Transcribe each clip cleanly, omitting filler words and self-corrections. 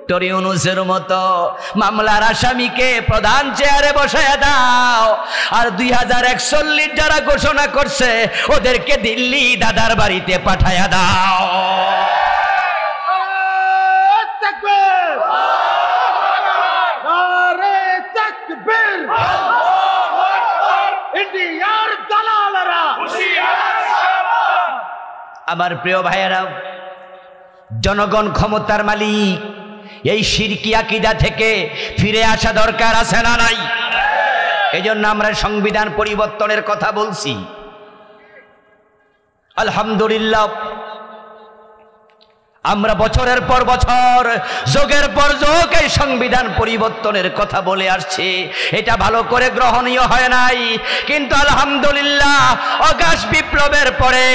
Doctor ইউনূসের মতো মামলার আসামিকে প্রধান চেয়ারে বসায় দাও, আর 2041 যারা ঘোষণা করছে ওদেরকে দিল্লি দাদার বাড়িতে পাঠায়া দাও। আমার প্রিয় ভাইয়েরা, জনগণ ক্ষমতার মালিক, এই শিরকি আকীদা থেকে ফিরে আসা দরকার আছে না নাই? এজন্য আমরা সংবিধান পরিবর্তনের কথা বলছি। আলহামদুলিল্লাহ, আমরা বছরের পর বছর, যুগের পর যুগ এই সংবিধান পরিবর্তনের কথা বলে আসছি। এটা ভালো করে গ্রহণীয় হয় নাই, কিন্তু আলহামদুলিল্লাহ অগাস্ট বিপ্লবের পরে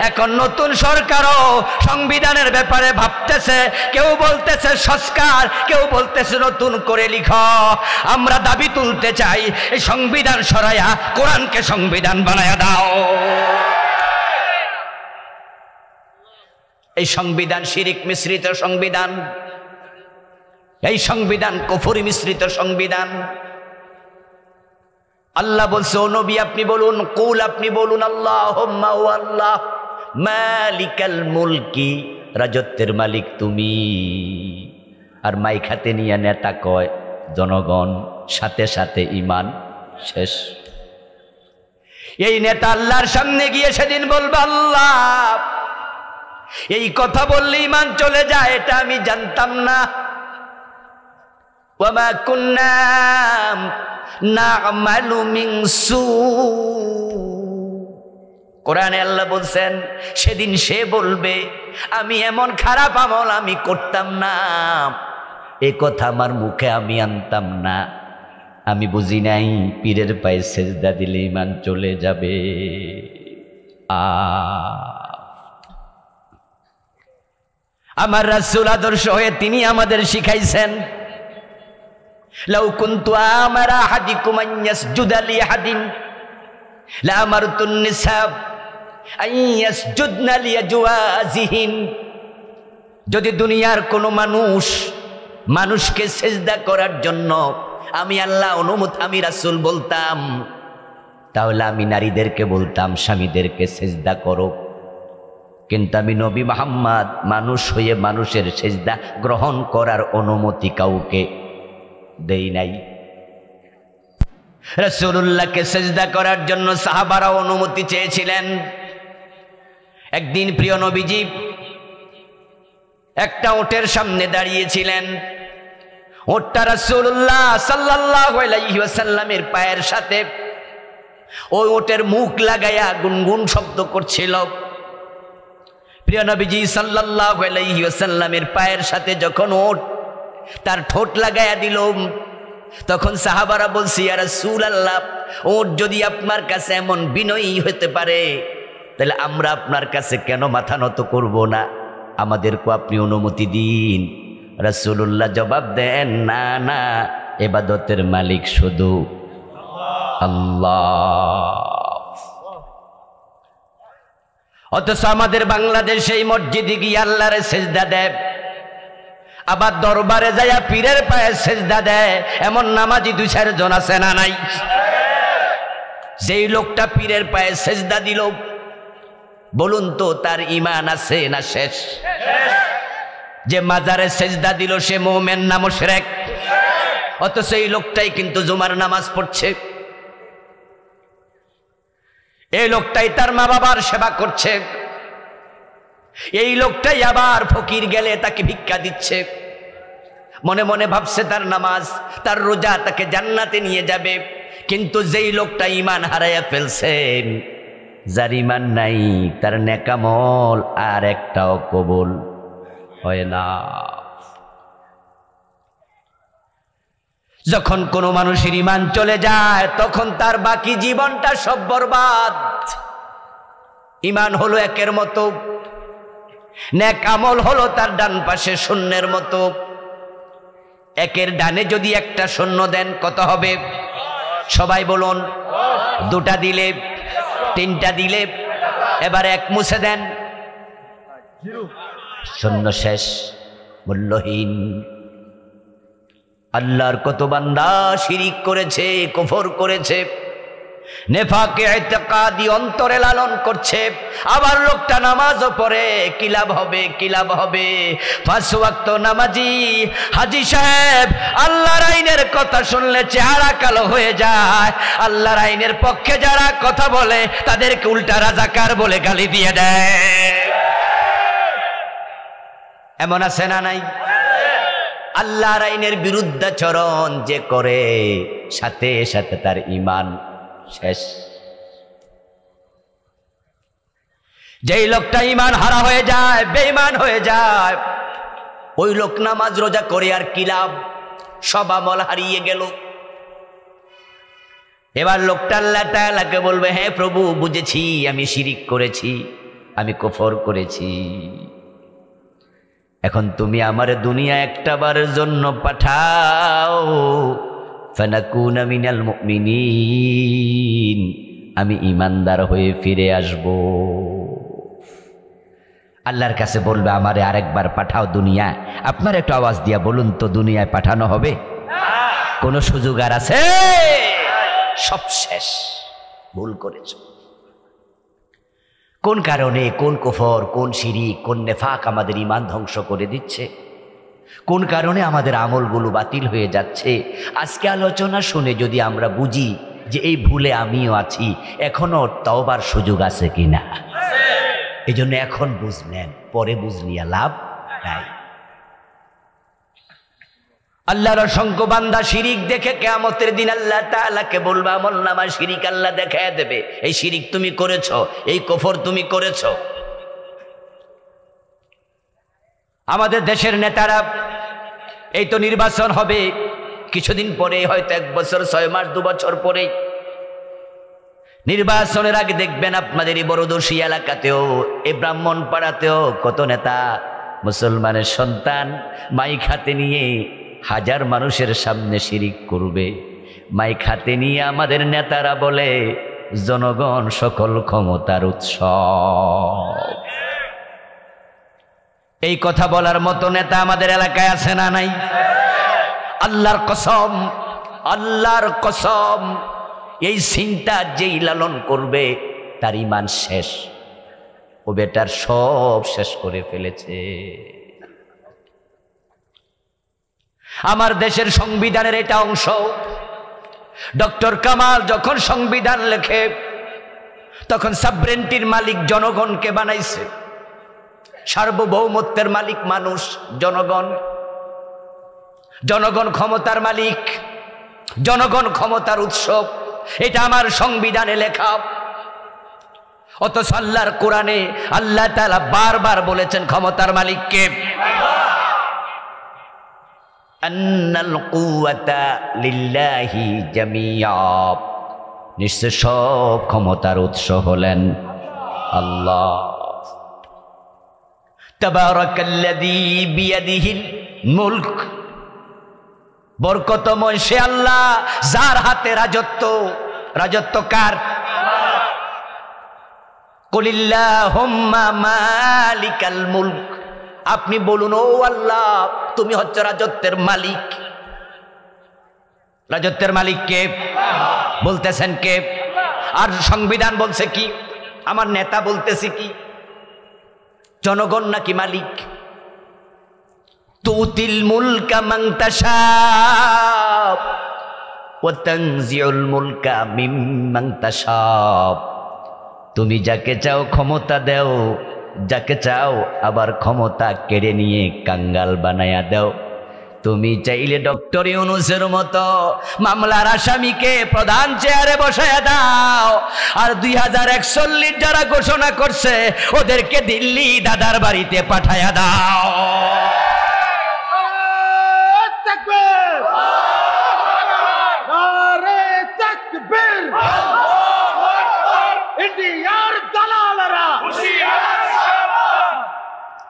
এখন নতুন সরকারও সংবিধানের ব্যাপারে ভাবতেছে। কেউ বলতেছে সংস্কার, কেউ বলতেছে নতুন করে লিখো। আমরা দাবি তুলতে চাই, এই সংবিধান সরাইয়া কোরআনকে সংবিধান বানায়া দাও। এই সংবিধান শিরিক মিশ্রিত সংবিধান, এই সংবিধান কুফরি মিশ্রিত সংবিধান। আল্লাহ বলছে, ও নবী আপনি বলুন, কুল আপনি বলুন, আল্লাহুম্মা ও আল্লাহ মালিকাল মুলকি, রাজত্বের মালিক তুমি। আর মাইক হাতে নিয়ে নেতা কয় জনগণ, সাথে সাথে ঈমান শেষ। এই নেতা আল্লাহর সামনে গিয়ে সেদিন বলবে, আল্লাহ এই কথা বললে ঈমান চলে যায়, এটা আমি জানতাম না। ওয়ামা কুন্না না'মালু মিন সু। কোরআনে আল্লাহ বলছেন, সেদিন সে বলবে আমি এমন খারাপ আমল আমি করতাম না, এ কথা আমার মুখে আমি আনতাম না, আমি বুঝি নাই পীরের পায়ে সেজদা দিলে ঈমান চলে যাবে। আমার রাসূল আদর্শ হয়ে তিনি আমাদের শিখাইছেন, লাউ কুনতু আমারা আহাদিকুম আন ইয়াসজুদা লি আহাদিন লা আমারতুন নিসা আন ইয়াসজুদনা লিআজওয়াজিহিন। যদি দুনিয়ার কোনো মানুষকে সেজদা করার জন্য আমি আল্লাহ অনুমতি, আমি রাসূল বলতাম, তাহলে আমি নারীদেরকে বলতাম স্বামীদেরকে সেজদা করো। কিন্তু আমি নবী মুহাম্মদ মানুষ হয়ে মানুষের সেজদা গ্রহণ করার অনুমতি কাউকে দেই নাই। রাসূলুল্লাহকে সেজদা করার জন্য সাহাবারা অনুমতি চেয়েছিলেন। একদিন প্রিয় নবীজি একটা উটের সামনে দাঁড়িয়েছিলেন। উটটা রাসূলুল্লাহ সাল্লাল্লাহু আলাইহি ওয়াসাল্লামের পায়ের সাথে ওই উটের মুখ লাগাইয়া গুনগুন শব্দ করছিল। প্রিয় নবীজি সাল্লাল্লাহু আলাইহি ওয়াসাল্লামের পায়ের সাথে যখন উট তার ঠোঁট লাগাইয়া দিল, তখন সাহাবারা বলছে, ইয়া রাসূলুল্লাহ, উট যদি আপনার কাছে এমন বিনয়ী হতে পারে, তাহলে আমরা আপনার কাছে কেন মাথা নত করব না? আমাদেরকে আপনি অনুমতি দিন। রাসূলুল্লাহ জবাব দেন, না না, ইবাদতের মালিক শুধু আল্লাহ। অথচ আমাদের বাংলাদেশে এই মসজিদে গিয়ে আল্লাহরে সেজদা দেয়, আবার দরবারে যাইয়া পীরের পায়ে সেজদা দেয়। এমন নামাজি 2-4 জন আছে না নাই? যেই লোকটা পীরের পায়ে সেজদা দিল, বলুন তো তার ঈমান আছে না শেষ? যে মাজারে সেজদা দিল সে মুমিন না মুশরিক? অথচ এই লোকটাই কিন্তু জুমার নামাজ পড়ছে, এই লোকটাই তার মা বাবার সেবা করছে, এই লোকটাই আবার ফকির গেলে তাকে ভিক্ষা দিচ্ছে। মনে মনে ভাবছে তার নামাজ, তার রোজা তাকে জান্নাতে নিয়ে যাবে। কিন্তু যেই লোকটা ঈমান হারাইয়া ফেলছে, যার ঈমান নাই, তার নেকামল আর একটাও কবুল হয় না। যখন কোনো মানুষের ঈমান চলে যায়, তখন তার বাকি জীবনটা সব বরবাদ। ঈমান হলো একের মতো, নেক আমল হলো তার ডান পাশে শূন্যের মতো। একের ডানে যদি একটা শূন্য দেন কত হবে? সবাই বলুন। 2টা দিলে, 3টা দিলে, এবার 1 মুছে দেন, শূন্য শেষ, মূল্যহীন। আল্লাহর কত বান্দা শিরিক করেছে, কুফর করেছে, নেফাকে ইতিকাদি অন্তরে লালন করছে। আবার লোকটা নামাজও পড়ে, কি লাভ হবে, কি লাভ হবে? 5 ওয়াক্ত নামাজি হাজী সাহেব আল্লাহর আইনের কথা শুনলে চেহারা কালো হয়ে যায়। আল্লাহর আইনের পক্ষে যারা কথা বলে তাদেরকে উল্টা রাজাকার বলে গালি দিয়ে দেয়। এমন আছে না নাই? আল্লাহর আইনের বিরুদ্ধাচরণ যে করে সাথে সাথে তার ঈমান শেষ। যেই লোকটা ঈমান হারা হয়ে যায়, বেঈমান হয়ে যায়, ওই লোক নামাজ রোজা করে আর কি লাভ? সব আমল হারিয়ে গেল। এবার লোকটা আল্লাহ তাআলাকে বলবে, হ্যাঁ প্রভু বুঝেছি, আমি শিরিক করেছি, আমি কুফর করেছি, এখন তুমি আমার দুনিয়া একটাবারের জন্য পাঠাও, ফানাকুনা মিনাল মুমিনিন, আমি ঈমানদার হয়ে ফিরে আসব। আল্লাহর কাছে বলবে, আমারে আরেকবার পাঠাও দুনিয়ায়। আপনার একটু আওয়াজ দিয়া বলুন তো, দুনিয়ায় পাঠানো হবে? কোন সুযোগ আর আছে? সব শেষ, ভুল করেছ। কোন কারণে, কোন কুফর, কোন শিরিক, কোন নেফাক আমাদের ঈমান ধ্বংস করে দিচ্ছে? কোন কারণে আমাদের আমলগুলো বাতিল হয়ে যাচ্ছে? আজকে আলোচনা শুনে যদি আমরা বুঝি যে এই ভুলে আমিও আছি, এখনো তওবার সুযোগ আছে কিনা, এই জন্য এখন বুঝলেন, পরে বুঝলিয়া লাভ নাই। আল্লাহর অসংখ্য বান্দা শিরিক দেখে কিয়ামতের দিন আল্লাহ তাআলাকে বলবে, আমলনামা শিরিক আল্লাহ দেখায় দেবে, এই শিরিক তুমি করেছো, এই কুফর তুমি করেছো। আমাদের দেশের নেতারা, এই তো নির্বাচন হবে কিছুদিন পরে, হয়তো 1 বছর 6 মাস 2 বছর পরে নির্বাচনের আগে দেখবেন আপনাদের এই বড়দর্শী এলাকাতেও, এই ব্রাহ্মণ পাড়াতেও কত নেতা মুসলমানের সন্তান মাইক হাতে নিয়ে হাজার মানুষের সামনে শিরিক করবে। মাইক হাতে নিয়ে আমাদের নেতারা বলে, জনগণ সকল ক্ষমতার উৎস। এই কথা বলার মতো নেতা আমাদের এলাকায় আছে না নাই? আল্লাহর কসম, আল্লাহর কসম, এই চিন্তা যেই লালন করবে তার ঈমান শেষ, ও বেটার সব শেষ করে ফেলেছে। আমার দেশের সংবিধানের এটা অংশ। ডক্টর কামাল যখন সংবিধান লেখে তখন সাবরেন্টির মালিক জনগণকে বানাইছে, সার্বভৌমত্বের মালিক মানুষ জনগণ, জনগণ ক্ষমতার মালিক, জনগণ ক্ষমতার উৎস, এটা আমার সংবিধানে লেখা। অথচ আল্লাহর কোরআনে আল্লাহ তাআলা বারবার বলেছেন ক্ষমতার মালিককে, আন্নাল কুওয়াতা লিল্লাহি জামিয়া, নিশ্চয় সব ক্ষমতার উৎস হলেন আল্লাহ। তাবারাকাল্লাযী বিয়াদিহিল মুলক, বরকতময় সে আল্লাহ যার হাতে রাজত্ব। রাজত্ব কার? কুলিল্লাহুম্মা মালিকাল মুলক, আপনি বলুন, ও আল্লাহ তুমি হচ্ছে রাজত্বের মালিক। রাজত্বের মালিক কে? বলতেছেন কে? আর সংবিধান বলছে কি? আমার নেতা বলতেছে কি? জনগণ নাকি মালিক? তুতিল মুলকা মান তাশা ওয়া তানজিউল মুলকা মিম্মান তাশা, তুমি যাকে চাও ক্ষমতা দাও, যাকে চাও আবার ক্ষমতা কেড়ে নিয়ে কাঙ্গাল বানায়া দাও। তুমি চাইলে ডক্টর ইউনূসের মতো মামলার আসামিকে প্রধান চেয়ারে বসায়া দাও, আর 2041 যারা ঘোষণা করছে ওদেরকে দিল্লি দাদার বাড়িতে পাঠায়া দাও।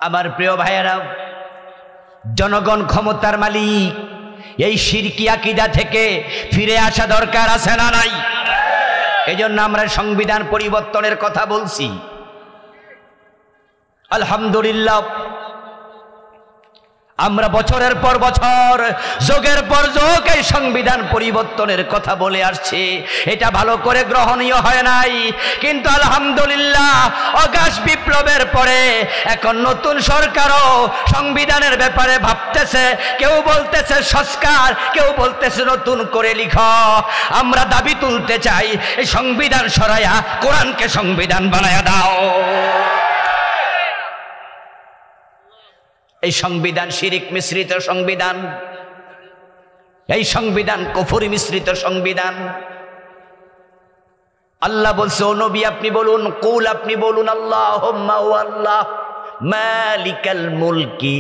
আমার প্রিয় ভাইয়েরা, জনগণ ক্ষমতার মালিক, এই শিরকি আকীদা থেকে ফিরে আসা দরকার আছে না নাই? এই জন্য আমরা সংবিধান পরিবর্তনের কথা বলছি। আলহামদুলিল্লাহ, আমরা বছরের পর বছর, যুগের পর যুগ এই সংবিধান পরিবর্তনের কথা বলে আসছি, এটা ভালো করে গ্রহণীয় হয় নাই। কিন্তু আলহামদুলিল্লাহ অগাস্ট বিপ্লবের পরে এখন নতুন সরকারও সংবিধানের ব্যাপারে ভাবতেছে। কেউ বলতেছে সংস্কার, কেউ বলতেছে নতুন করে লিখ। আমরা দাবি তুলতে চাই, এই সংবিধান সরাইয়া কোরআনকে সংবিধান বানায়া দাও। এই সংবিধান শিরিক মিশ্রিত সংবিধান, এই সংবিধান কুফরি মিশ্রিত সংবিধান। আল্লাহ বলছে, ও নবী আপনি বলুন, কুল আপনি বলুন, আল্লাহুম্মা ও আল্লাহ মালিকাল মুলকি,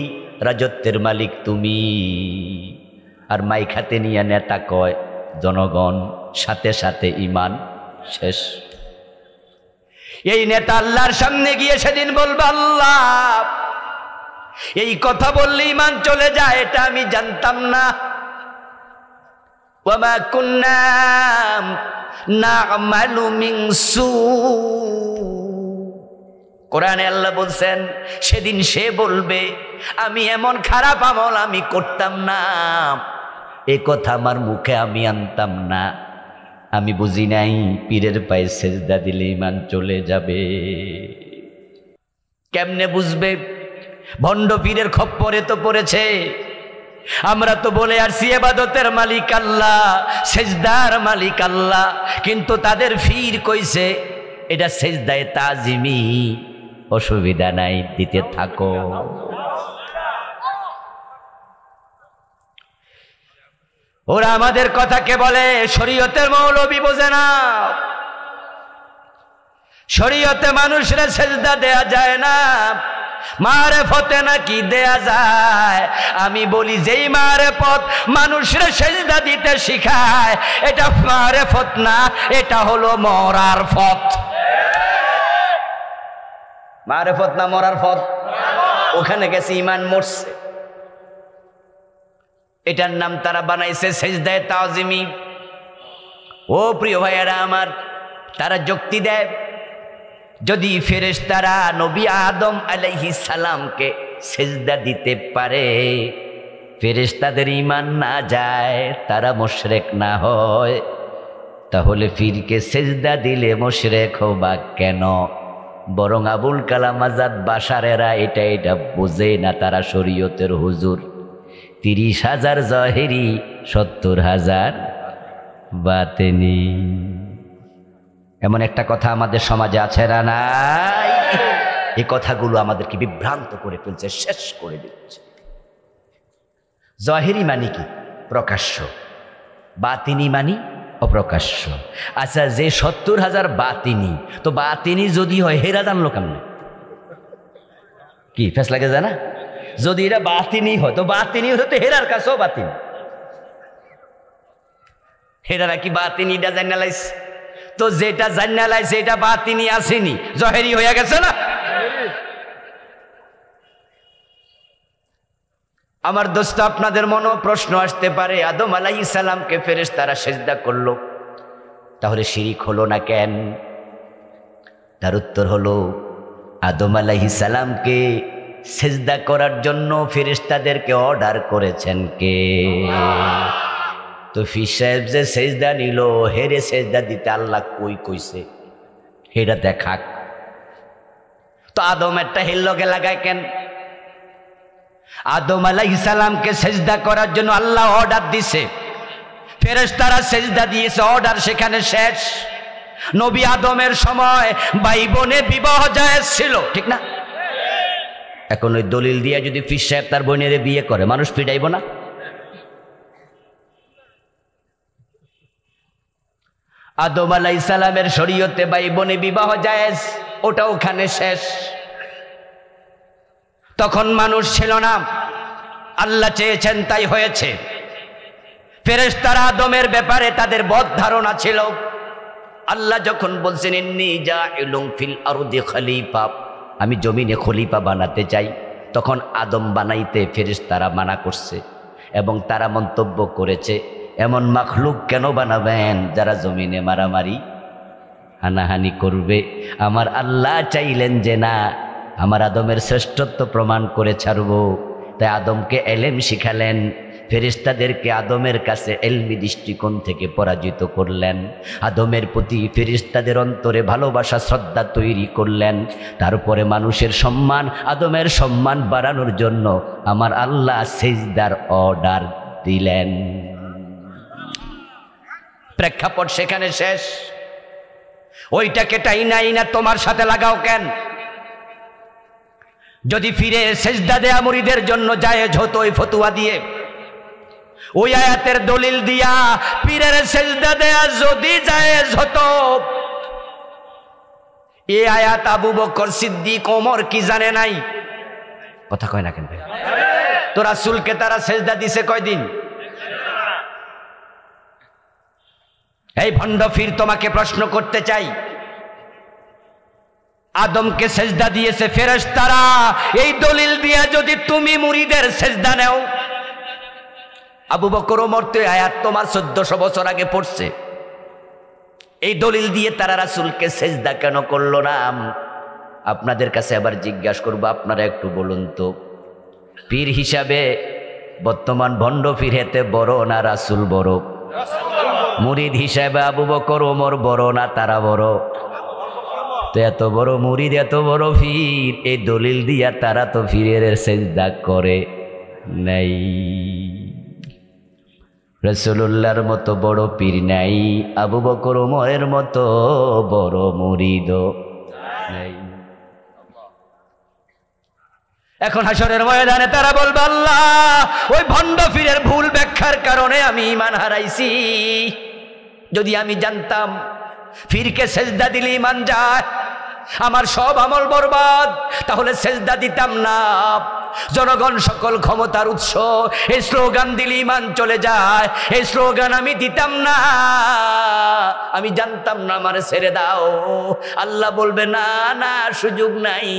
রাজত্বের মালিক তুমি। আর মাইক হাতে নিয়ে নেতা কয় জনগণ, সাথে সাথে ঈমান শেষ। এই নেতা আল্লাহর সামনে গিয়ে সেদিন বলবে, আল্লাহ এই কথা বললে ঈমান চলে যায়, এটা আমি জানতাম না। ওয়ামা কুন্না না'মালু মিন সু। কোরআনে আল্লাহ বলছেন, সেদিন সে বলবে আমি এমন খারাপ আমল আমি করতাম না, এ কথা আমার মুখে আমি আনতাম না, আমি বুঝি নাই পীরের পায়ে সেজদা দিলে ঈমান চলে যাবে। কেমনে বুঝবে? ভণ্ড পীরের খপ্পরে তো পড়েছে। আমরা তো বলে আসছি ইবাদতের মালিক আল্লাহ, সেজদার মালিক আল্লাহ, কিন্তু তাদের পীর কইছে এটা সেজদায়ে তাজিমি, অসুবিধা নাই দিতে থাকো। ওরা আমাদের কথাকে বলে শরীয়তের মৌলবী বোঝে না। শরীয়তে মানুষের সেজদা দেয়া যায় না, মারেফতে নাকি দেয়া যায়। আমি বলি যেই মারেফত মানুষের সেজদা দিতে শিখায়, এটা মারেফত না, এটা হলো মরার ফত। মারেফত না মরার ফত? ওখানে গেছে ঈমান মরছে, এটার নাম তারা বানাইছে সেজদায়ে তাজিমি। ও প্রিয় ভাইয়েরা আমার, তারা যুক্তি দেয় যদি ফেরেশতারা নবী আদম আলাইহিস সালামকে সেজদা দিতে পারে, ফেরেশতাদের ঈমান না যায়, তারা মুশরিক না হয়, তাহলে পীরকে সেজদা দিলে মুশরিক হবা কেন? বরং আবুল কালাম আজাদ বাশারেরা এটা বোঝে না। তারা শরীয়তের হুজুর, 30,000 জাহেরি, 70,000 বাতেনি। এমন একটা কথা আমাদের সমাজে আছে না নাই? এই কথাগুলো আমাদেরকে বিভ্রান্ত করে ফেলছে, শেষ করে দিচ্ছে। জাহেরি মানে কি? প্রকাশ্য। বাতিনি মানে অপ্রকাশ্য। আচ্ছা, যে 70,000 বাতিনি, তো বাতিনি যদি হয় হেরা জানলো কেমন? কি ফেস লাগে জানা? যদি এটা বাতিনি হয়, তো বাতিনি হতো তো হেরার কাছেও বাতিনি। হেরারা কি বাতিনিটা জানা লাইছে? তো যেটা জানা লাইছে এটা বাতিনি আসেনি, জহেরি হয়ে গেছে না? আমার দোস্ত, আপনাদের মনে প্রশ্ন আসতে পারে, আদম আলাইহিস সালামকে ফেরেশতারা সেজদা করলো, তাহলে শিরিক হলো না কেন? তার উত্তর হলো, আদম আলাইহিস সালামকে সেজদা করার জন্য ফেরেশতাদেরকে অর্ডার করেছেন কে? তো পীর সাহেব যে সেজদা নিল, হেরে সেজদা দিতে আল্লাহ কই কইছে হেরা দেখাক। তো আদম একটা হেল্লকে লাগায় কেন? আদম আলাইহিস সালামকে সেজদা করার জন্য আল্লাহ অর্ডার দিছে, ফেরেশতারা সেজদা দিয়েছে, অর্ডার সেখানে শেষ। নবী আদমের সময় ভাই বোনে বিবাহ জায়েজ ছিল, ঠিক না? এখন ওই দলিল দিয়ে যদি পীর সাহেব তার বোনের বিয়ে করে, মানুষ পিটাইব না? আদম আলাইহিস সালামের শরীয়তে ভাই বোনে বিবাহ জায়েজ, ওটা ওখানে শেষ। তখন মানুষ ছিল না, আল্লাহ চেয়েছেন তাই হয়েছে। ফেরেশতারা আদমের ব্যাপারে তাদের বদ ধারণা ছিল। আল্লাহ যখন বলছেন ইন্নী জাইলুন ফিল আরদি খলিফা, আমি জমিনে খলিফা বানাতে চাই, তখন আদম বানাইতে ফেরেশতারা মানা করছে এবং তারা মন্তব্য করেছে, এমন মাখলুক কেন বানাবেন যারা জমিনে মারামারি হানাহানি করবে? আমার আল্লাহ চাইলেন যে না, আমার আদমের শ্রেষ্ঠত্ব প্রমাণ করে ছাড়ব, তাই আদমকে এলেম শিখালেন, ফেরেশতাদেরকে আদমের কাছে এলমি দৃষ্টিকোণ থেকে পরাজিত করলেন, আদমের প্রতি ফেরেশতাদের অন্তরে ভালোবাসা শ্রদ্ধা তৈরি করলেন। তারপরে মানুষের সম্মান, আদমের সম্মান বাড়ানোর জন্য আমার আল্লাহ সিজদার অর্ডার দিলেন। প্রেক্ষাপট সেখানে শেষ। ওইটাকে টাইনাই না তোমার সাথে লাগাও কেন? যদি ফিরে সিজদা দেয়া মুরিদের জন্য জায়েজ হতো ওই ফতোয়া দিয়ে, ওই আয়াতের দলিল দিয়া পীরের সিজদা দেয়া যদি জায়েজ হতো, এই আয়াত আবু বকর সিদ্দিক ওমর কি জানে নাই? কথা কয় না কেন? তো রাসূলকে তারা সিজদা দিছে কয়দিন? এই ভণ্ড ফির তোমাকে প্রশ্ন করতে চাই, আদমকে সিজদা দিয়েছে ফেরেশতারা, এই দলিল দিয়া যদি তুমি মুরিদের সিজদা নাও, আবু বকর ওমর তো আয়াত তোমার 1400 বছর আগে পড়ছে, এই দলিল দিয়ে তারা রাসূলকে সিজদা কেন করলো না? আপনাদের কাছে আবার জিজ্ঞাসা করবো, আপনারা একটু বলুন তো, পীর হিসাবে বর্তমান ভণ্ড পীর হেতে বড় না রাসূল বড়? মুরিদ হিসাবে আবু বকর ওমর বড় না তারা বড়? তো এত বড় মুরিদ, এত বড় পীর, এই দলিল দিয়া তারা তো পীরের সিজদা করে নাই। রাসূলুল্লাহর মতো বড় পীর নাই, আবু বকর ওমরের মতো বড় মুরিদও নাই। এখন হাসরের ময়দানে তারা বলবে, আল্লাহ ওই ভণ্ড পীরের ভুল ব্যাখ্যার কারণে আমি ঈমান হারাইছি। যদি আমি জানতাম পীরকে সিজদা দিলে ঈমান যায়, আমার সব আমল বরবাদ, তাহলে সিজদা দিতাম না। জনগণ সকল ক্ষমতার উৎস, এই স্লোগান দিলে ঈমান চলে যায়, এই স্লোগান আমি দিতাম না। আমি জানতাম না, আমারে ছেড়ে দাও। আল্লাহ বলবে, না না, সুযোগ নাই,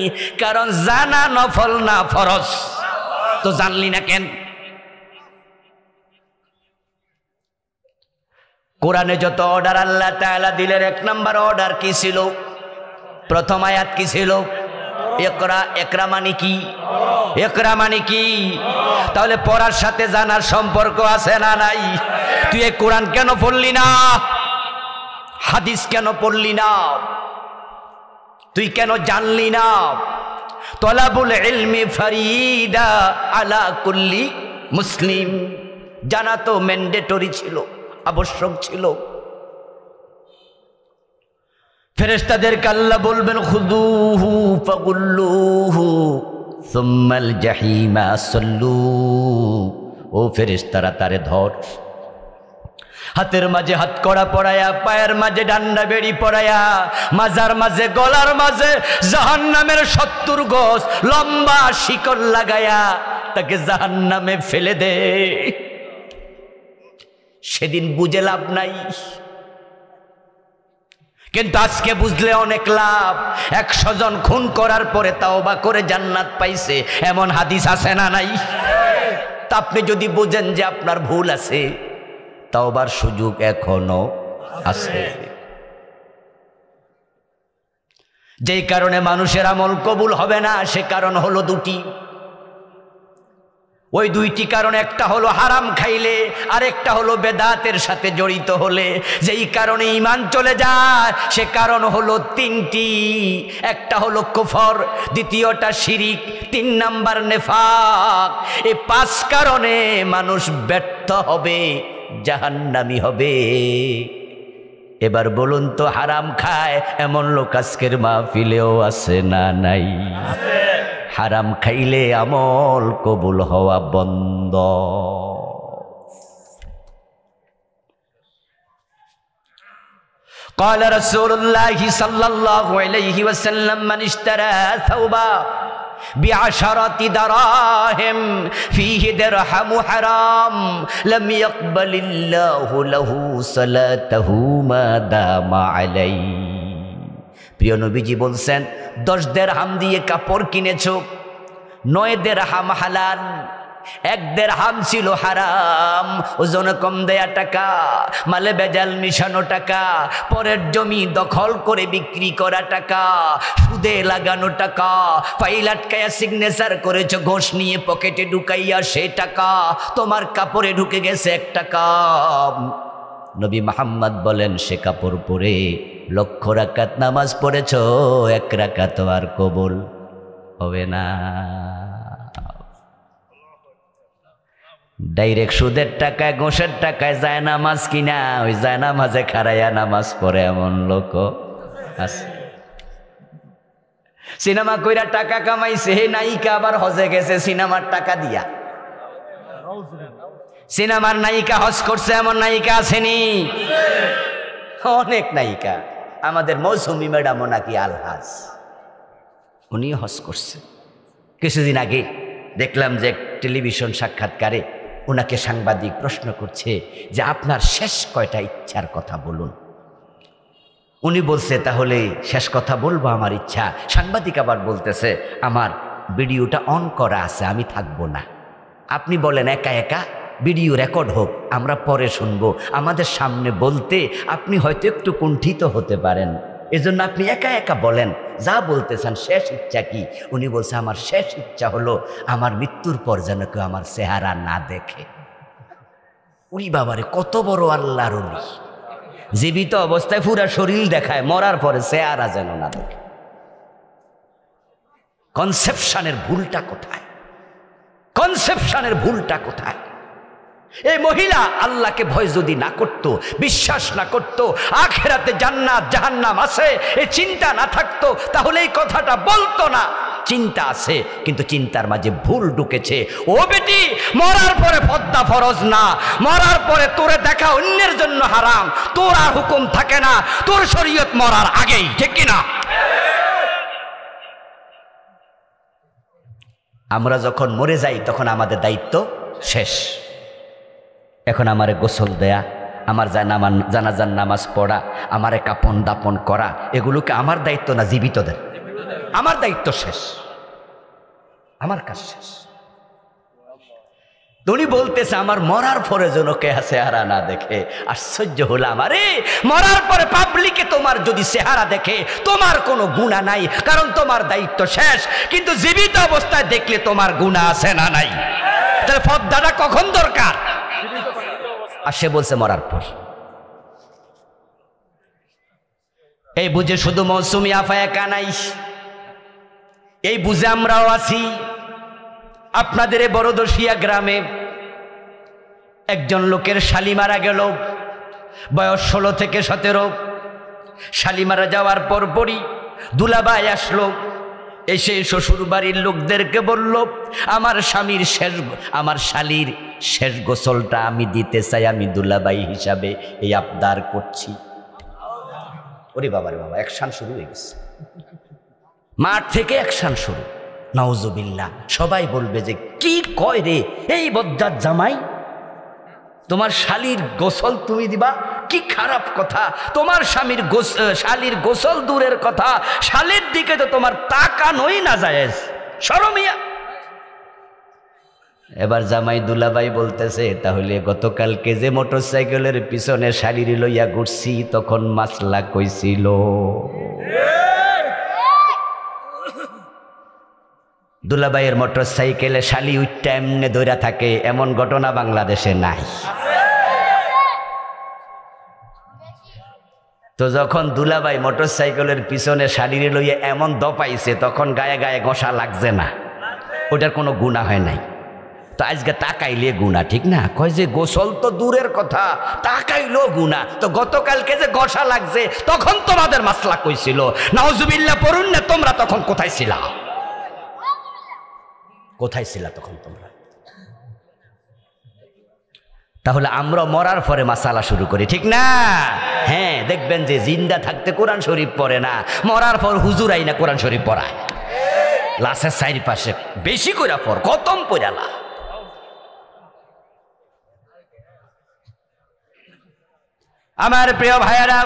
কারণ জানা নফল না ফরজ। তো জানলি না কেন? কোরআনে যত অর্ডার আল্লাহ তাআলা দিলেন, 1 নম্বর অর্ডার কি ছিল? প্রথম আয়াত কি ছিল? ইকরা। ইকরা মানে কি? ইকরা মানে কি? তাহলে পড়ার সাথে জানার সম্পর্ক আছে না নাই? তুই এই কোরআন কেন পড়লি না? হাদিস কেন পড়লি না? তুই কেন জানলি না? তলাবুল ইলমি ফরিদা আলা কুল্লি মুসলিম, জানা তো ম্যান্ডেটরি ছিল, আবশ্যক ছিল। ফেরেশতাদেরকে আল্লাহ বলবেন, খুযুহু ফাগুল্লুহু সুম্মাল জাহিমা সাল্লু। ও ফেরেশতারা, তারে ধর, হাতের মাঝে হাত কড়া পড়ায়া, পায়ের মাঝে ডান্ডা বেড়ি পড়ায়া, মাজার মাঝে গলার মাঝে জাহান্নামের 70 গজ লম্বা শিকল লাগায়া তাকে জাহান্নামে ফেলে দে। সেদিন বুঝে লাভ নাই, কিন্তু আজকে বুঝলে অনেক লাভ। 100 জন খুন করার পরে তাওবা করে জান্নাত পাইছে, এমন হাদিস আছে না নাই? তা আপনি যদি বুঝেন যে আপনার ভুল আছে, তাওবার সুযোগ এখনো আছে। যেই কারণে মানুষের আমল কবুল হবে না, সে কারণ হলো 2টি। ওই 2টি কারণ, একটা হলো হারাম খাইলে, আর একটা হলো বেদাতের সাথে জড়িত হলে। যেই কারণে ঈমান চলে যায়, সে কারণ হলো 3টি। একটা হলো কুফর, দ্বিতীয়টা শিরিক, 3 নাম্বার নেফাক। এই 5 কারণে মানুষ ব্যর্থ হবে, জাহান্নামী হবে। এবার বলুন তো, হারাম খায় এমন লোক আজকের মাহফিলেও আছে না নাই? হারাম খাইলে আমল কবুল হওয়া বন্ধ। قال رسول الله صلى الله عليه وسلم من اشترى ثوبا ب10 دراهم فيه درهم حرام لم يقبل الله له صلاته ما دام عليه। প্রিয় নবীজি বলছেন, 10 দিরহাম দিয়ে কাপড় কিনেছো, 9 দিরহাম হালাল, এক দিরহাম ছিল হারাম, ওজন কম দেয়া টাকা, মালে বেজাল মিশানো টাকা, পরের জমি দখল করে বিক্রি করা টাকা, সুদে লাগানো টাকা, ফাইল আটকায়া সিগনেচার করেছো ঘোষ নিয়ে পকেটে ঢুকাইয়া সে টাকা তোমার কাপড়ে ঢুকে গেছে 1 টাকা। নবী মুহাম্মদ বলেন সে কাপড় পরে লক্ষ রাকাত নামাজ পড়েছো, 1 রাকাত আর কবুল হবে না। ডাইরেক্ট সুদের টাকায় ঘোষের টাকায় যায় নামাজ কিনা ওই যায় নামাজে খাড়াইয়া নামাজ পড়ে এমন লোক আছে। সিনেমা কইরা টাকা কামাইছে, হে নায়িকা আবার হজে গেছে সিনেমার টাকা দিয়া। সিনেমার নায়িকা হজ করছে এমন নায়িকা আসেনি? অনেক নায়িকা। আমাদের মৌসুমী ম্যাডামও নাকি আলহাজ, উনি হজ করছে। কিছুদিন আগে দেখলাম যে টেলিভিশন সাক্ষাৎকারে ওনাকে সাংবাদিক প্রশ্ন করছে যে আপনার শেষ কয়টা ইচ্ছার কথা বলুন। উনি বলছে তাহলে শেষ কথা বলবো আমার ইচ্ছা। সাংবাদিক আবার বলতেছে আমার ভিডিওটা অন করা আছে, আমি থাকবো না। আপনি বলেন একা একা ভিডিও রেকর্ড হোক, আমরা পরে শুনবো। আমাদের সামনে বলতে আপনি হয়তো একটু কুণ্ঠিত হতে পারেন, এজন্য আপনি একা একা বলেন যা বলতে চান। শেষ ইচ্ছা কি? উনি বলছে আমার শেষ ইচ্ছা হলো আমার মৃত্যুর পর যেন কেউ আমার চেহারা না দেখে। উনি বাবারে কত বড় আল্লাহর ওলি! জীবিত অবস্থায় পুরা শরীর দেখায়, মরার পরে চেহারা যেন না দেখে। কনসেপশনের ভুলটা কোথায়? কনসেপশনের ভুলটা কোথায়? এই মহিলা আল্লাহকে ভয় যদি না করত, বিশ্বাস না করত, আখিরাতে জান্নাত জাহান্নাম আছে এই চিন্তা না থাকতো, তাহলে এই কথাটা বলতো না। চিন্তা আছে কিন্তু চিন্তার মাঝে ভুল ঢুকেছে। ও বেটি, মরার পরে পর্দা ফরজ না, মরার পরে তোরে দেখা অন্যের জন্য হারাম, তোর আর হুকুম থাকে না, তোর শরীয়ত মরার আগেই, ঠিক কিনা? আমরা যখন মরে যাই তখন আমাদের দায়িত্ব শেষ। এখন আমারে গোসল দেয়া, আমার জানাজার নামাজ পড়া, আমারে কাপন দাপন করা, এগুলোকে আমার দায়িত্ব না জীবিতদের? আমার দায়িত্ব শেষ, আমার কাজ শেষ। উনি বলতেছে আমার মরার পরে যেন কে চেহারা না দেখে। আশ্চর্য হলাম, আরে মরার পরে পাবলিকে তোমার যদি চেহারা দেখে তোমার কোনো গুনাহ নাই, কারণ তোমার দায়িত্ব শেষ। কিন্তু জীবিত অবস্থায় দেখলে তোমার গুনাহ আছে না নাই? তাহলে পর্দাটা কখন দরকার? আর সে বলছে মরার পর। এই বুঝে শুধু মৌসুমী আফা একা নাই, এই বুঝে আমরাও আছি। আপনাদের এই বড়দশিয়া গ্রামে একজন লোকের শালি মারা গেল, বয়স 16 থেকে 17। শালি মারা যাওয়ার পরপরই দুলাভাই আসলো, এসে শ্বশুর বাড়ির লোকদেরকে বলল আমার শালির শেষ গোসলটা আমি দিতে চাই, আমি দুলাভাই হিসাবে এই আবদার করছি। ওরে বাবারে বাবা, অ্যাকশন শুরু হয়ে গেছে, মাঠ থেকে অ্যাকশন শুরু। নাউজুবিল্লাহ। সবাই বলবে যে কি কয় রে এই বজ্জাত জামাই, তোমার শালির গোসল তুমি দিবা? কি খারাপ কথা! তোমার শালির গোসল দূরের কথা, শালির দিকে তো তোমার তাকানোই না জায়েজ, শরমিয়া। এবার জামাই দুলাভাই বলতেছে তাহলে গতকালকে যে মোটরসাইকেলের পিছনে শালির লইয়া ঘুরছি তখন মাসলা কইছিল? দুলাভাইয়ের মোটরসাইকেলে শালি উইটটা এমনি দৌড়া থাকে, এমন ঘটনা বাংলাদেশে নাই। তো যখন দুলাভাই মোটরসাইকেলের পিছনে শালিরে লইয়া এমন দপাইছে তখন গায়ে গায়ে ঘষা লাগছে না, ওটার কোনো গুণা হয় নাই। তো আজকে তাকাইলে গুণা, ঠিক না? কয় যে গোসল তো দূরের কথা, তাকাইলো গুণা। তো গতকালকে যে ঘষা লাগছে তখন তোমাদের মাসলা কইছিল। নাউজুবিল্লাহ পড়ুন না, তোমরা তখন কোথায় ছিলা? কোথায় ছিলা তখন তোমরা? তাহলে আমরা মরার পরে মাসালা শুরু করি, ঠিক না? হ্যাঁ, দেখবেন যে জিন্দা থাকতে কোরআন শরীফ পড়ে না, মরার পর হুজুর আইনা কোরআন শরীফ পড়ায়। লাশের চারিপাশে বেশি করে পড়, খতম পড়ালা। আমার প্রিয় ভাইয়েরা,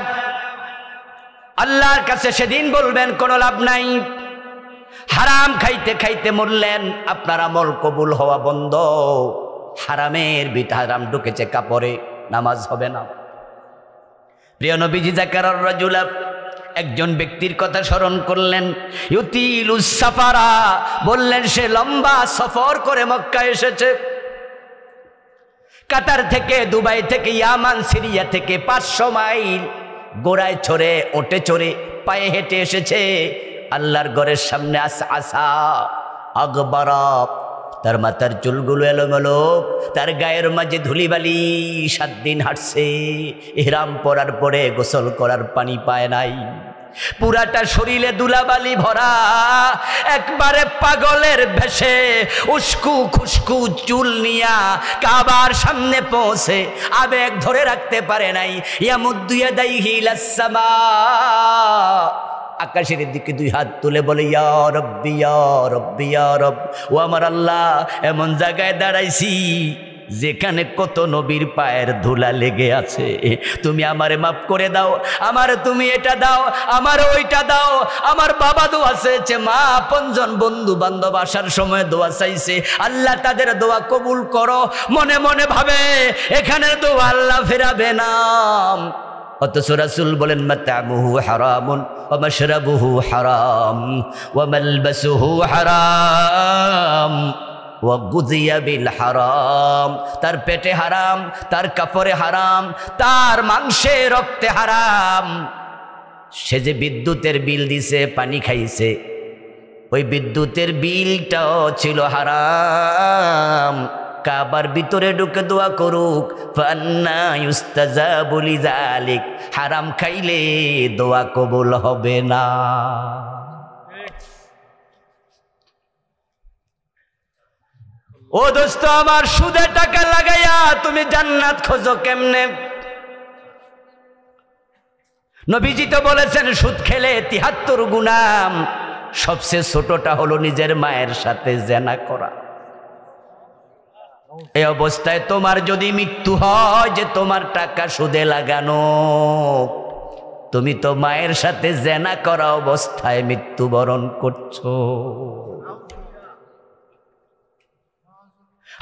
আল্লাহর কাছে সেদিন বলবেন কোনো লাভ নাই। হারাম খাইতে খাইতে মরলেন, আপনার আমল কবুল হওয়া বন্ধ। হারামের ভিতরে হারাম ঢুকেছে কাপড়ে, নামাজ হবে না। প্রিয় নবীজি যাকারার রাজুলা একজন ব্যক্তির কথা স্মরণ করলেন, ইউতিলুস সাফারা, বললেন সে লম্বা সফর করে মক্কা এসেছে। কাতার থেকে, দুবাই থেকে, ইয়ামান, সিরিয়া থেকে 500 মাইল গোড়ায় চড়ে, ওটে চড়ে, পায়ে হেঁটে এসেছে আল্লাহর ঘরের সামনে। আসা আকবরা, তার মাথার চুলগুলো এলোমেলো, তার গায়ের মাঝে ধুলিবালি। 7 দিন হাঁটছে, ইহরাম পরার পরে গোসল করার পানি পায় নাই, পুরাটা শরীরে ধুলাবালি ভরা, একবারে পাগলের বেশে উস্কু খুস্কু চুল নিয়া কাবার সামনে পৌঁছে আবেগ ধরে রাখতে পারে নাই। ইয়ামুদ্দু ইয়াদাইহি ইলাস সামা, আকাশের দিকে 2 হাত তুলে বলে, ইয়া রব্বি ইয়া রব্বি ইয়া রব, ও আমার আল্লাহ, এমন জায়গায় দাঁড়াইছি যেখানে কত নবীর পায়ের ধুলা লেগে আছে, তুমি আমারে মাফ করে দাও, আমারে তুমি এটা দাও, আমারে ওইটা দাও। আমার বাবা দোয়া চেয়েছে, মা 5জন বন্ধু বান্ধব আসার সময় দোয়া চাইছে, আল্লাহ তাদের দোয়া কবুল করো। মনে মনে ভাবে এখানের দোয়া আল্লাহ ফেরাবে না। অথচ রাসূল বলেন, মাতামুহু হারামুন ওয়া মাশরাবুহু হারাম ওয়া মালবাসুহু হারাম ওয়া গুযিয়া বিল হারাম, তার পেটে হারাম, তার কাপড়ে হারাম, তার মাংসে রক্তে হারাম। সে যে বিদ্যুতের বিল দিছে, পানি খাইছে, ওই বিদ্যুতের বিলটাও ছিল হারাম। কাবার ভিতরে ঢুকে দোয়া করুক, ফান্না ইউস্তাজাবু লিযালিক, হারাম খাইলে দোয়া কবুল হবে না। ও দোস্ত আমার, সুদে টাকা লাগাইয়া তুমি জান্নাত খোঁজো কেমনে? নবীজি তো বলেছেন সুদ খেলে 73 গুনাহ, সবচেয়ে ছোটটা হলো নিজের মায়ের সাথে জিনা করা। এই অবস্থায় তোমার যদি মৃত্যু হয়, যে তোমার টাকা সুদে লাগানো, তুমি তো মায়ের সাথে জিনা করা অবস্থায় মৃত্যুবরণ করছো।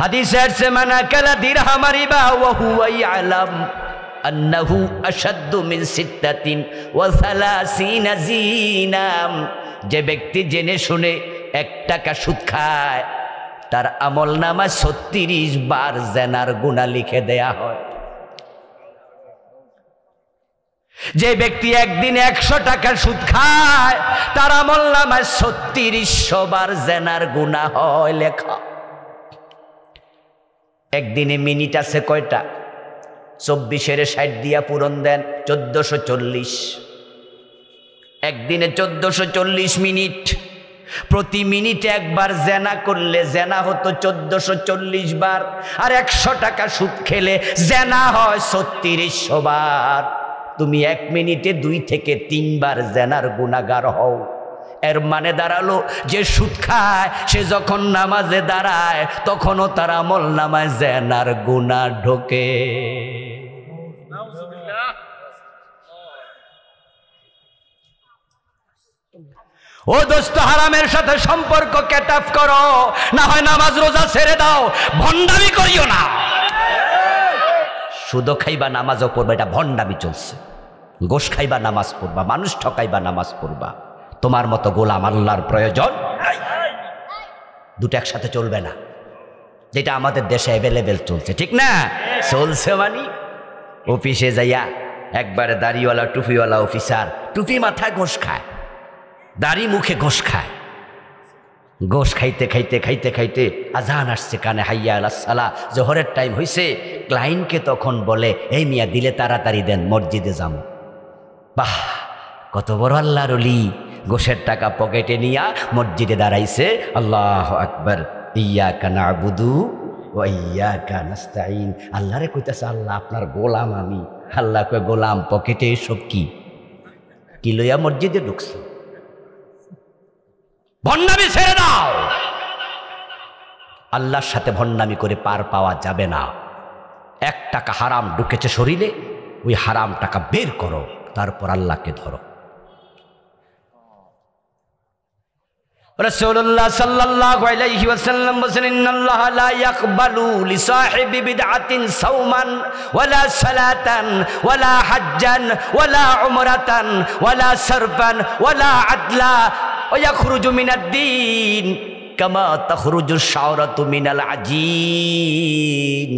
হাদিসে আছে, মান আকালা দিরহাম রিবা ওয়া হুয়া ইয়ালাম আন্নাহু আশাদ্দু মিন 36 জিনা, যে ব্যক্তি জেনে শুনে 1 টাকা সুদ খায়, তার আমল নামায় 36 বার জিনার গুনাহ লিখে দেয়া হয়। যে ব্যক্তি একদিনে 100 টাকা সুদ খায়, তার আমল নামায় 3600 বার জিনার গুনাহ হয় লেখা। একদিনে মিনিট আছে কয়টা? 24 এর 60 দিয়া পূরণ দেন, 1440। একদিনে 1440 মিনিট, প্রতি মিনিটে একবার জিনা করলে জিনা হতো 1440 বার, আর 100 টাকা সুদ খেলে জিনা হয় 3600 বার। তুমি 1 মিনিটে 2 থেকে 3 বার জিনার গুনাহগার হও। এর মানে দাঁড়ালো, যে সুদ খায় সে যখন নামাজে দাঁড়ায় তখনও তার আমল নামায় জিনার গুনাহ ঢোকে। ও দোস্ত, হারামের সাথে সম্পর্ক কাট অফ করো, না হয় নামাজ রোজা ছেড়ে দাও, ভণ্ডামি করিও না। সুদ খাইবা নামাজও পড়বা, এটা ভণ্ডামি চলছে। গোশ খাইবা নামাজ পড়বা, মানুষ ঠকাইবা নামাজ পড়বা, তোমার মতো গোলাম আল্লাহর প্রয়োজন। দুটো একসাথে চলবে না, যেটা আমাদের দেশে অ্যাভেলেবেল চলছে, ঠিক না? চলছে মানে অফিসে যাইয়া একবারে দাড়িওয়ালা টুপিওয়ালা অফিসার টুপি মাথায় গোশ খায়, দাড়ি মুখে গোশ খায়। গোশ খাইতে খাইতে খাইতে খাইতে আজান আসছে কানে, হাইয়া আলাস সালাহ, জোহরের টাইম হইছে। ক্লায়েন্টকে তখন বলে, এই মিয়া দিলে তাড়াতাড়ি দেন, মসজিদে যাবো। বাহ, কত বড় আল্লাহর ওলি! গোশের টাকা পকেটে নিয়া মসজিদে দাঁড়াইছে। আল্লাহু আকবার, ইয়্যাকা না'বুদু ওয়া ইয়্যাকা নাস্তাঈন। আল্লাহরে কইতাছে, আল্লাহ আপনার গোলাম আমি। আল্লাহ কয়, গোলাম পকেটে এসব কি লইয়া মসজিদে ঢুকছে? ভণ্ডামি ছেড়ে দাও। আল্লাহর সাথে ভণ্ডামি করে পার পাওয়া যাবে না। 1 টাকা হারাম ঢুকেছে শরীরে, ওই হারাম টাকা বের করো, তারপর আল্লাহকে ধরো। রাসূলুল্লাহ সাল্লাল্লাহু আলাইহি ওয়াসাল্লাম বলেন ইন্নাল্লাহা লা ইয়াকবালু লিসাহিবি বিদআতিন সাওমান ওয়ালা সালাতান ওয়ালা হাজ্জান ওয়ালা উমরাতান ওয়ালা সারফান ওয়ালা আদলা ওয়া ইয়াখরুজু মিনাদ-দীন কামা তাখরুজু শাওরাতু মিনাল আজীন।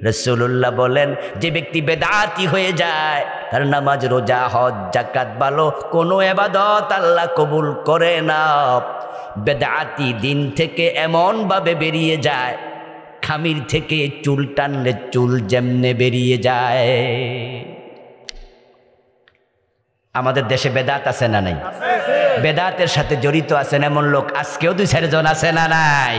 রাসূলুল্লাহ বলেন যে ব্যক্তি বেদাতি হয়ে যায় তার নামাজ রোজা হজ যাকাত ভালো কোনো ইবাদত আল্লাহ কবুল করে না। বেদাতি দিন থেকে এমন ভাবে বেরিয়ে যায় খামির থেকে চুল টানলে চুল যেমনে বেরিয়ে যায়। আমাদের দেশে বেদাত আছে না নাই? বেদাতের সাথে জড়িত আছেন এমন লোক আজকেও 2-4 জন আছে না নাই?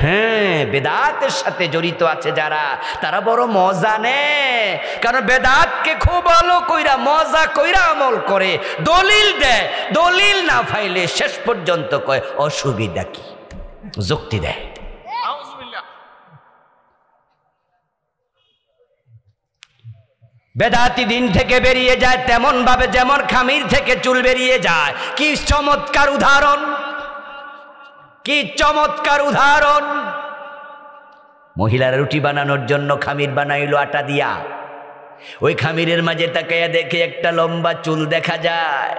হ্যাঁ, বেদাতের সাথে জড়িত আছে যারা, তারা বড় মজা নেয়, কারণ বেদাতকে খুব ভালো কইরা মজা কইরা আমল করে, দলিল দেয়, দলিল না পাইলে শেষ পর্যন্ত কয় অসুবিধা কি, যুক্তি দেয়। বেদাতি দিন থেকে বেরিয়ে যায় তেমন ভাবে যেমন খামির থেকে চুল বেরিয়ে যায়। কি চমৎকার উদাহরণ, কি চমৎকার উদাহরণ। মহিলারা রুটি বানানোর জন্য খামির বানাইলো আটা দিয়া, ওই খামিরের মাঝে তাকাইয়া দেখে একটা লম্বা চুল দেখা যায়,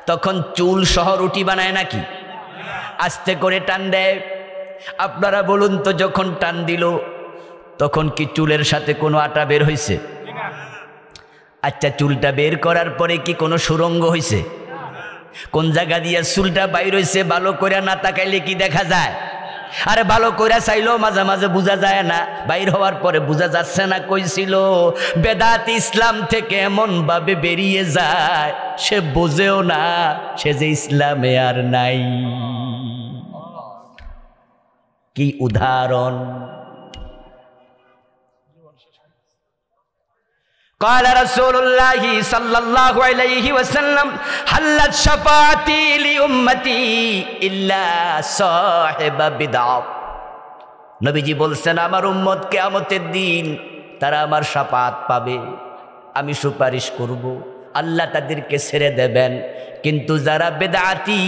তখন চুল সহ রুটি বানায় নাকি? আস্তে করে টান দেয়। আপনারা বলুন তো, যখন টান দিল তখন কি চুলের সাথে কোনো আটা বের হয়েছে? আচ্ছা, চুলটা বের করার পরে কি কোনো সুরঙ্গ হয়েছে? কোন জায়গা দিয়ে চুলটা বাইর হয়েছে ভালো করে না তাকাইলে কি দেখা যায়? আরে ভালো করে চাইলেও মাঝে মাঝে বোঝা যায় না, বাইর হওয়ার পরে বোঝা যাচ্ছে না কইছিল। বেদাত ইসলাম থেকে এমন ভাবে বেরিয়ে যায় সে বোঝেও না সে যে ইসলামে আর নাই। কি উদাহরণ। قال رسول الله صلى الله عليه وسلم حلت شفاعتي لأمتي إلا صاحب بدعة। নবীজি বলছেন আমার উম্মত কিয়ামতের দিন তারা আমার শাফাত পাবে, আমি সুপারিশ করব, আল্লাহ তাদেরকে ছেড়ে দেবেন, কিন্তু যারা বেদাতি